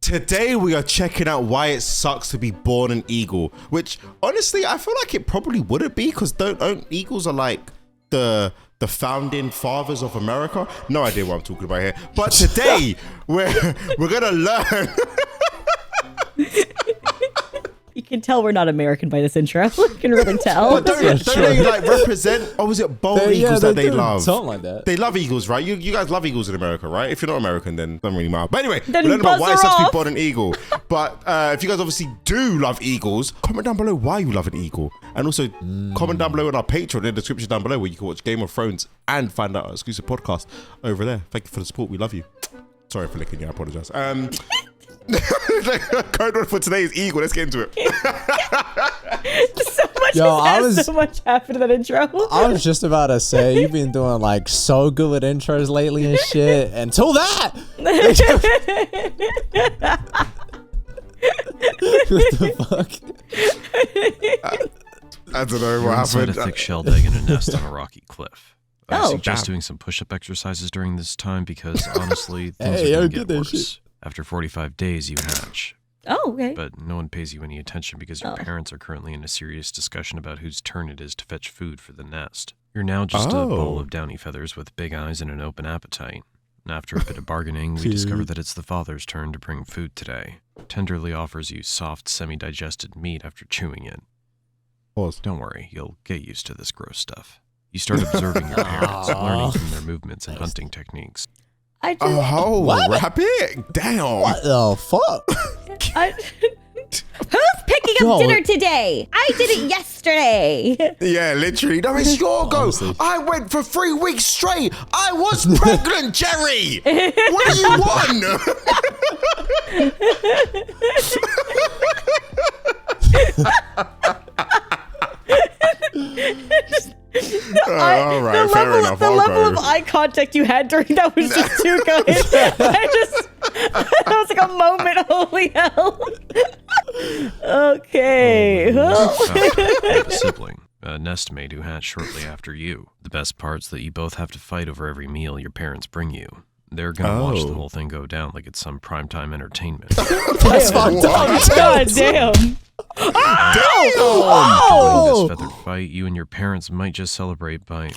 Today we are checking out why it sucks to be born an eagle, which honestly I feel like it probably wouldn't be, because don't eagles are like the founding fathers of America? No idea what I'm talking about here. But today we're gonna learn. You can tell we're not American by this intro. You can really tell. But don't they like represent, or was it bald eagles that they love? Something like that. They love eagles, right? You guys love eagles in America, right? If you're not American, then it doesn't really matter. But anyway, we're learning about why it sucks to be born an eagle. But if you guys obviously do love eagles, comment down below why you love an eagle. And also comment down below on our Patreon in the description down below, where you can watch Game of Thrones and find out our exclusive podcast over there. Thank you for the support. We love you. Sorry for licking you. I apologize. Code word for today is eagle. Let's get into it. So much happened in that intro. I was just about to say, you've been doing like so good with intros lately and shit. Until that. What the fuck? I don't know what inside happened. A thick shelled egg in a nest on a rocky cliff. I Oh. suggest doing some push-up exercises during this time because honestly, things are going to get worse. Shit. After 45 days, you hatch. Oh, okay. But no one pays you any attention because your parents are currently in a serious discussion about whose turn it is to fetch food for the nest. You're now just a bowl of downy feathers with big eyes and an open appetite. And after a bit of bargaining, we discover that it's the father's turn to bring food today. Tenderly offers you soft, semi-digested meat after chewing it. Pause. Don't worry, you'll get used to this gross stuff. You start observing your parents, learning from their movements and hunting techniques. Rabbit? Damn. What the fuck? Who's picking up dinner today? I did it yesterday. Yeah, literally. No, it's your go. Honestly. I went for 3 weeks straight. I was pregnant, Jerry. What do you want? All right, fair enough. The level of eye contact you had during that was just too good. That was like a moment. Holy hell. Okay. You have a sibling, a nestmate who hatched shortly after you. The best part's that you both have to fight over every meal your parents bring you. They're gonna watch the whole thing go down like it's some primetime entertainment. That's fucked up. God damn. During this feather fight, you and your parents might just celebrate by...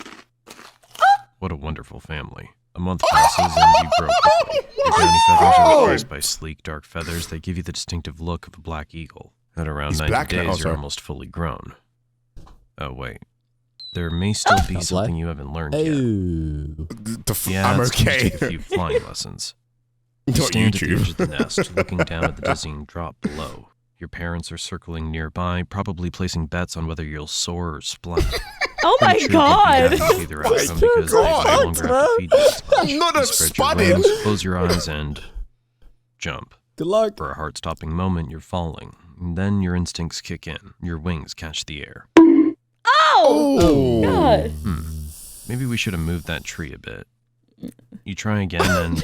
What a wonderful family. A month passes and you grow quickly. Your downy feathers are replaced by sleek, dark feathers that give you the distinctive look of a black eagle. At around 90 days, you're almost fully grown. Oh, wait. There may still be something you haven't learned yet. Yeah, I'm it's gonna okay. take a few flying lessons. You stand at the edge of the nest, looking down at the dizzying drop below. Your parents are circling nearby, probably placing bets on whether you'll soar or splat. Oh my god. Either outcome because they no longer have to feed you. I'm not a spudding. Close your eyes and jump. Good luck. For a heart-stopping moment, you're falling. And then your instincts kick in. Your wings catch the air. Oh god. Maybe we should have moved that tree a bit. You try again and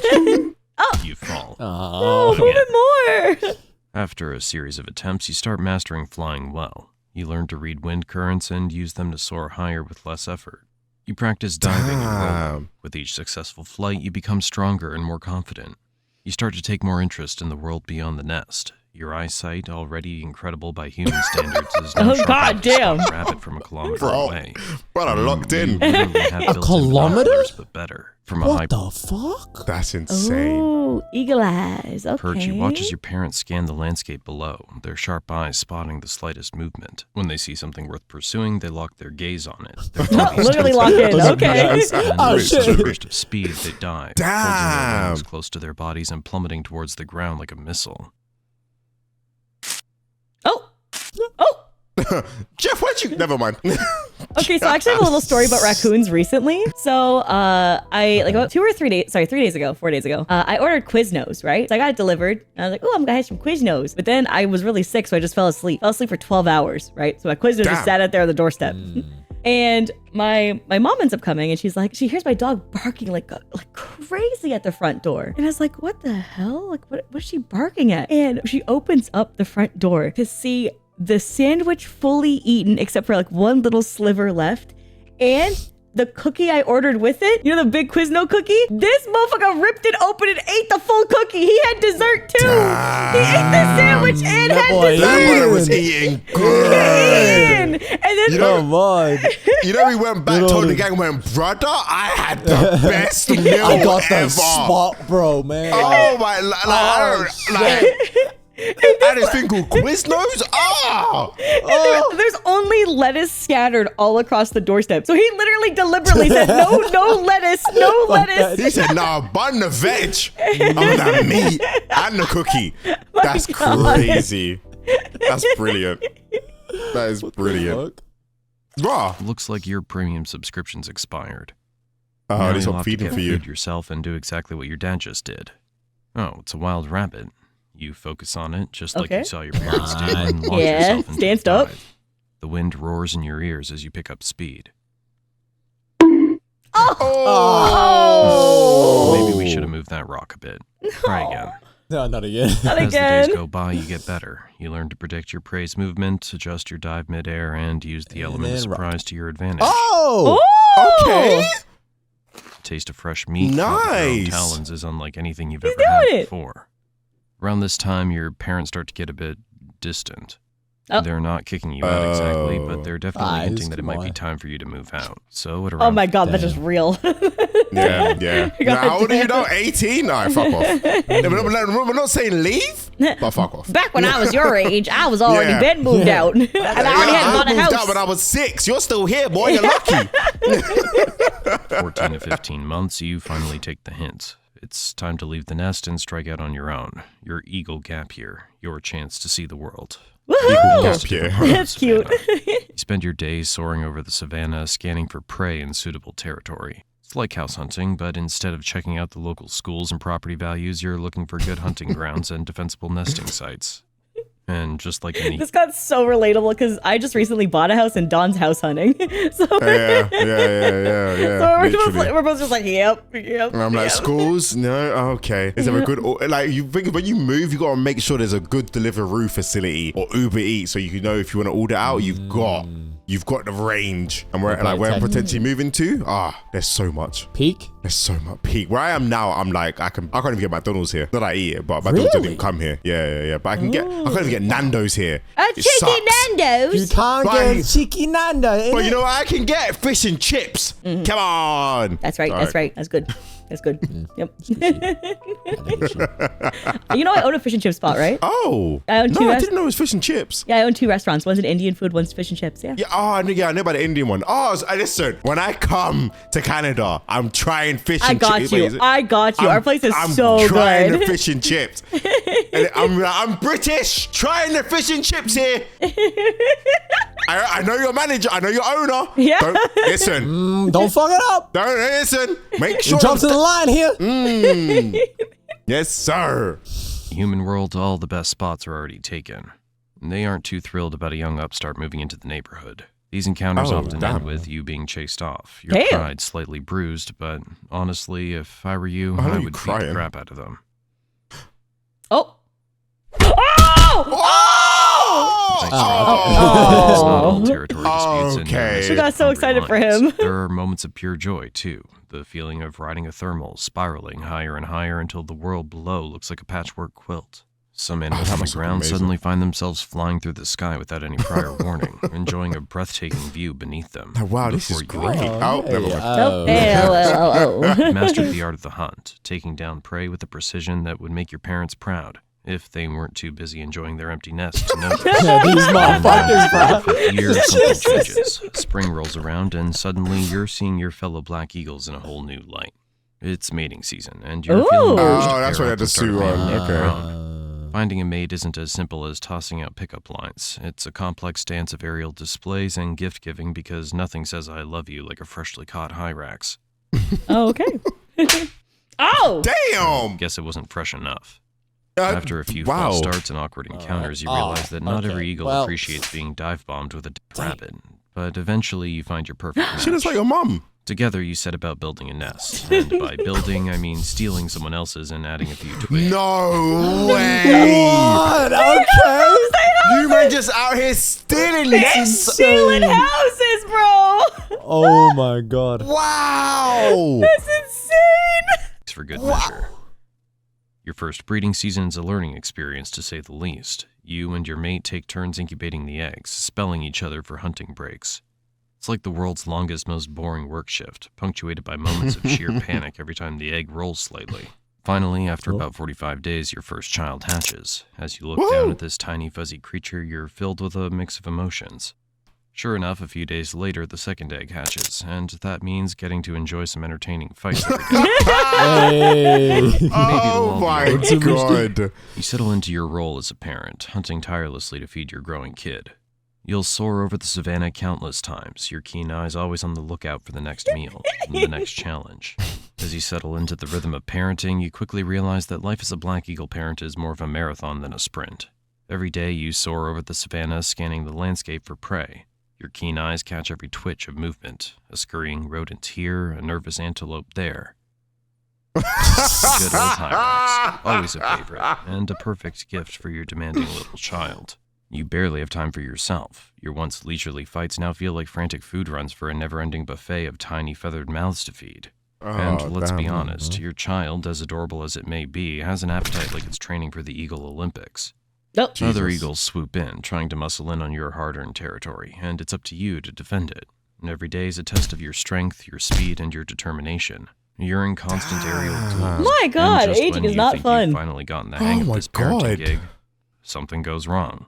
you fall. Oh, move it more. After a series of attempts, you start mastering flying well. You learn to read wind currents and use them to soar higher with less effort. You practice diving and rolling. With each successful flight, you become stronger and more confident. You start to take more interest in the world beyond the nest. Your eyesight, already incredible by human standards, is now sharp enough to spot a rabbit from a kilometer away. Bro, I'm locked in. A kilometer? But better. From a What the fuck? That's insane. Ooh, eagle eyes. Okay. Perch, you watch as your parents scan the landscape below, their sharp eyes spotting the slightest movement. When they see something worth pursuing, they lock their gaze on it. Literally locked in. Okay. And Oh, with shit. a burst of speed, they dive, holding their Damn. wings close to their bodies and plummeting towards the ground like a missile. Oh. Jeff, why'd you? Never mind. Okay, so I actually have a little story about raccoons recently. So I like about 4 days ago, I ordered Quiznos, right? So I got it delivered. And I was like, oh, I'm gonna have some Quiznos. But then I was really sick, so I just fell asleep. For 12 hours, right? So my Quiznos just sat out there on the doorstep. And my mom ends up coming, and she's like, she hears my dog barking like crazy at the front door. And I was like, what the hell? Like, what's she barking at? And she opens up the front door to see the sandwich fully eaten, except for like one little sliver left, and the cookie I ordered with it, you know, the big Quizno cookie? This motherfucker ripped it open and ate the full cookie. He had dessert too. He ate the sandwich and had dessert. That boy was eating good. And then you know, we went back, told the gang, went, brother, I had the best meal I got ever. the spot, bro, man. Oh my, and this thing called Quiznos? There's only lettuce scattered all across the doorstep. So he literally deliberately said, no lettuce, no lettuce. He said, nah, bun the veg. I'm the meat and the cookie. That's crazy. That's brilliant. That is brilliant. Bruh. Looks like your premium subscription's expired. Oh, Now they you'll stop have to feeding get for you. food yourself and do exactly what your dad just did. Oh, it's a wild rabbit. You focus on it just like you saw your parents do and launch yourself into stand a up. dive. The wind roars in your ears as you pick up speed. Oh! Maybe we should have moved that rock a bit. Try again. No, not again. Not As the again. days go by, you get better. You learn to predict your prey's movement, adjust your dive midair, and use the element of then rock. surprise to your advantage. Oh! Okay. Taste of fresh meat with your own Nice. talons is unlike anything you've ever doing had it. before. Around this time, your parents start to get a bit distant. Oh. They're not kicking you out exactly, but they're definitely Guys, hinting that it come might be on. time for you to move out. So at around Oh my god, that's just real. Yeah. Now, how old are you now? 18? All right, fuck off. We're not saying leave, but fuck off. Back when I was your age, I was already Yeah. been moved out. And I already had bought a moved house. out when I was 6. You're still here, boy. You're lucky. 14 to 15 months, you finally take the hint. It's time to leave the nest and strike out on your own. Your eagle gap year, your chance to see the world. Woohoo! Gap year. That's cute. You spend your days soaring over the savannah, scanning for prey in suitable territory. It's like house hunting, but instead of checking out the local schools and property values, you're looking for good hunting grounds and defensible nesting sites. And just like any This got so relatable because I just recently bought a house and Don's house hunting. So Yeah. So literally. we're both just like, yep. And I'm like, yep. schools? No? Okay. Is there a good, like, you think when you move, you got to make sure there's a good Deliveroo facility or Uber Eats so you can know if you want to order out, you've got the range. And where I'm potentially moving to, there's so much. Peak? There's so much peak. Where I am now, I'm like, I can't even get McDonald's here. Not that I eat it, but McDonald's don't even come here. Yeah. But I can't even get Nando's here. A It chicken sucks. You Nando's. can't Right. get Chicky Nanda. But you know what I can get? Fish and chips. Come on. That's right. All That's right. That's good. That's good. Yep. You know I own a fish and chip spot, right? Oh. I own two No, I rest- didn't know it was fish and chips. Yeah, I own 2 restaurants. One's an Indian food, one's fish and chips. Yeah. Yeah, I know about the Indian one. Listen, when I come to Canada, I'm trying fish I and got chips. you. I got you. Our place is so I'm trying good. the fish and chips. And I'm British, trying the fish and chips here. I know your manager. I know your owner. Yeah. Don't listen. Don't fuck it up. Don't listen. Make sure. Jump to the line here. Yes, sir. human world, all the best spots are already taken. They aren't too thrilled about a young upstart moving into the neighborhood. These encounters often end with you being chased off, your Damn. pride slightly bruised, but honestly, if I were you, I know I you're would beat crying. the crap out of them. Oh. Thanks for Oh. It's not all territory disputes and Okay. nervous We got so boundary excited for lines. him. There are moments of pure joy, too. The feeling of riding a thermal, spiraling higher and higher until the world below looks like a patchwork quilt. Some animals that on the must look ground amazing. suddenly find themselves flying through the sky without any prior warning, enjoying a breathtaking view beneath them. Oh, wow, this is Before you great. know it, Oh, never mind. Oh, hey, oh. mastered the art of the hunt, taking down prey with a precision that would make your parents proud, if they weren't too busy enjoying their empty nest to notice. Yeah, these motherfuckers, bro. For a year, something changes. Spring rolls around, and suddenly you're seeing your fellow black eagles in a whole new light. It's mating season, and you're Ooh. feeling urged to Oh, that's pair why I up had and to start a sue family on. of your Okay. own. Finding a mate isn't as simple as tossing out pickup lines. It's a complex dance of aerial displays and gift-giving because nothing says I love you like a freshly caught Hyrax. Oh, okay. Oh! Damn. Guess it wasn't fresh enough. Uh, After a few wow. false starts and awkward encounters, you realize that not every eagle Well, appreciates being dive-bombed with a dead rabbit. But eventually you find your perfect match. She looks like your mum. Together you set about building a nest. And by building, I mean stealing someone else's and adding a few twigs. No way. What? Okay. You man just out here stealing nests. Stealing houses, bro! Oh my god. Wow. That's insane. For good measure. Your first breeding season is a learning experience, to say the least. You and your mate take turns incubating the eggs, spelling each other for hunting breaks. It's like the world's longest, most boring work shift, punctuated by moments of sheer panic every time the egg rolls slightly. Finally, after about 45 days, your first child hatches. As you look down at this tiny, fuzzy creature, you're filled with a mix of emotions. Sure enough, a few days later, the second egg hatches, and that means getting to enjoy some entertaining fights every day. Hey. Oh my god. You settle into your role as a parent, hunting tirelessly to feed your growing kid. You'll soar over the savannah countless times, your keen eyes always on the lookout for the next meal and the next challenge. As you settle into the rhythm of parenting, you quickly realize that life as a black eagle parent is more of a marathon than a sprint. Every day you soar over the savannah, scanning the landscape for prey. Your keen eyes catch every twitch of movement, a scurrying rodent here, a nervous antelope there. Good old Hyrax, always a favorite, and a perfect gift for your demanding little child. You barely have time for yourself. Your once leisurely fights now feel like frantic food runs for a never-ending buffet of tiny feathered mouths to feed. And let's be honest, your child, as adorable as it may be, has an appetite like it's training for the Eagle Olympics. Nope. Other eagles swoop in, trying to muscle in on your hard-earned territory, and it's up to you to defend it. And every day is a test of your strength, your speed, and your determination. You're in constant aerial duels. My god, and just aging when is you not think fun. You've finally gotten the hang of my this parenting God. gig, something goes wrong.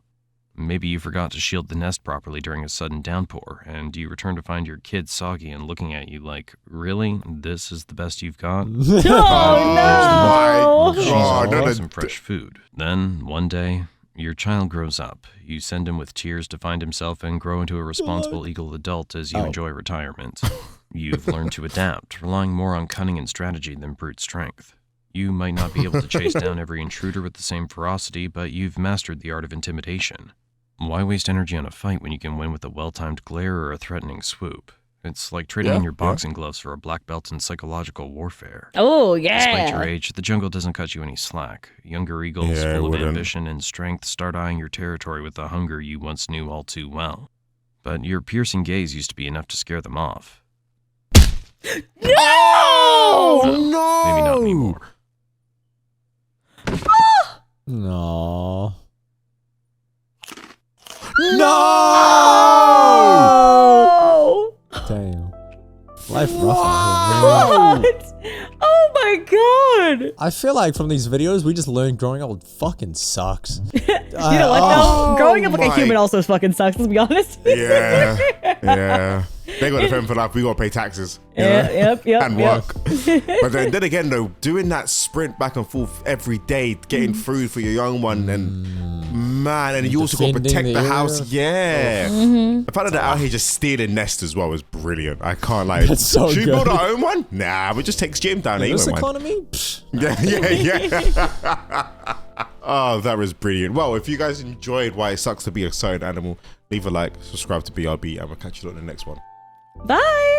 Maybe you forgot to shield the nest properly during a sudden downpour, and you return to find your kid soggy and looking at you like, really? This is the best you've got? Oh, no. She's God, on not some fresh food. Then, one day, your child grows up. You send him with tears to find himself and grow into a responsible eagle adult as you enjoy retirement. You've learned to adapt, relying more on cunning and strategy than brute strength. You might not be able to chase down every intruder with the same ferocity, but you've mastered the art of intimidation. Why waste energy on a fight when you can win with a well-timed glare or a threatening swoop? It's like trading in your boxing gloves for a black belt in psychological warfare. Oh, Despite your yeah. age, the jungle doesn't cut you any slack. Younger eagles, Yeah, it full of wouldn't. ambition and strength, start eyeing your territory with the hunger you once knew all too well. But your piercing gaze used to be enough to scare them off. No! No. Maybe not anymore. No. No. Oh! Damn. Life rough out here, man. What? Oh my god! I feel like from these videos, we just learned growing up fucking sucks. You know what though? Growing up like a my- human also fucking sucks, let's be honest. Yeah. Yeah. They got to fend for life. We got to pay taxes. You know? Yep. And work. But then again, though, doing that sprint back and forth every day, getting food for your young one, and man, and you also got to Defending protect the the house. area. Yeah. The fact that they're out here just stealing nests as well is brilliant. I can't like. That's so should we good. build our own one? Nah, we just take Jim down In anyway. this Man. economy? Psh. Yeah. Oh, that was brilliant. Well, if you guys enjoyed Why It Sucks to Be a Certain Animal, leave a like, subscribe to BRB, and we'll catch you on the next one. Bye!